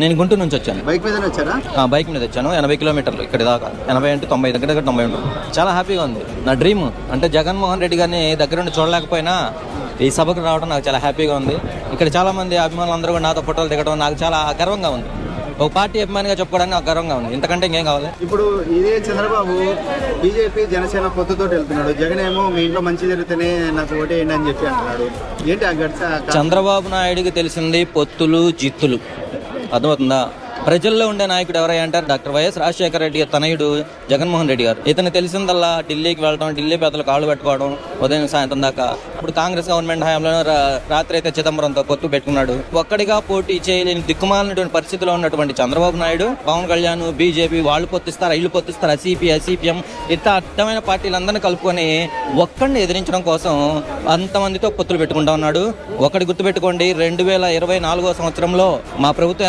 నేను గుంటూరు నుంచి వచ్చాను. బైక్ మీద వచ్చారా? బైక్ మీద వచ్చాను. 80 కిలోమీటర్లు ఇక్కడ దాకా, 80 అంటే 90 దగ్గర 90 ఉంటుంది. చాలా హ్యాపీగా ఉంది. నా డ్రీమ్ అంటే జగన్మోహన్ రెడ్డి గారిని దగ్గరుండి చూడలేకపోయినా ఈ సభకు రావడం నాకు చాలా హ్యాపీగా ఉంది. ఇక్కడ చాలా మంది అభిమానులు అందరూ కూడా నాతో ఫోటోలు దిగడం నాకు చాలా గర్వంగా ఉంది. ఒక పార్టీ అభిమానిగా చెప్పుకోవడానికి నాకు గర్వంగా ఉంది. ఇంతకంటే ఇంకేం కావాలి? ఇప్పుడు ఇదే చంద్రబాబు బీజేపీ జనసేన పొత్తుతో వెళ్తున్నాడు. జగన్ ఏమో మీ ఇంట్లో మంచి జరిగితేనే నాకు ఓటేయండి అని చెప్పి అంటున్నాడు. ఏంటి ఆ గడ్స? చంద్రబాబు నాయుడికి తెలిసింది పొత్తులు జిత్తులు. అర్థమవుతుందా? ప్రజల్లో ఉండే నాయకుడు ఎవరై అంటారు? డాక్టర్ వైఎస్ రాజశేఖర రెడ్డి తనయుడు జగన్మోహన్ రెడ్డి గారు. ఇతను తెలిసిందల్లా ఢిల్లీకి వెళ్ళడం, ఢిల్లీ పెద్దలు కాళ్ళు పెట్టుకోవడం ఉదయం సాయంత్రం దాకా. ఇప్పుడు కాంగ్రెస్ గవర్నమెంట్ హయాంలో రాత్రి అయితే చిదంబరంతో పొత్తు పెట్టుకున్నాడు. ఒక్కడిగా పోటీ చేయలేని దిక్కుమాలినటువంటి పరిస్థితిలో ఉన్నటువంటి చంద్రబాబు నాయుడు, పవన్ కళ్యాణ్, బీజేపీ వాళ్ళు పొత్తిస్తారు, ఇల్లు పొత్తిస్తారు, సిపిఎం ఇట్లా అర్థమైన పార్టీలందరినీ కలుపుకొని ఒక్కడిని ఎదిరించడం కోసం అంతమందితో పొత్తులు పెట్టుకుంటా ఉన్నాడు. ఒకటి గుర్తుపెట్టుకోండి, 2024 సంవత్సరంలో మా ప్రభుత్వం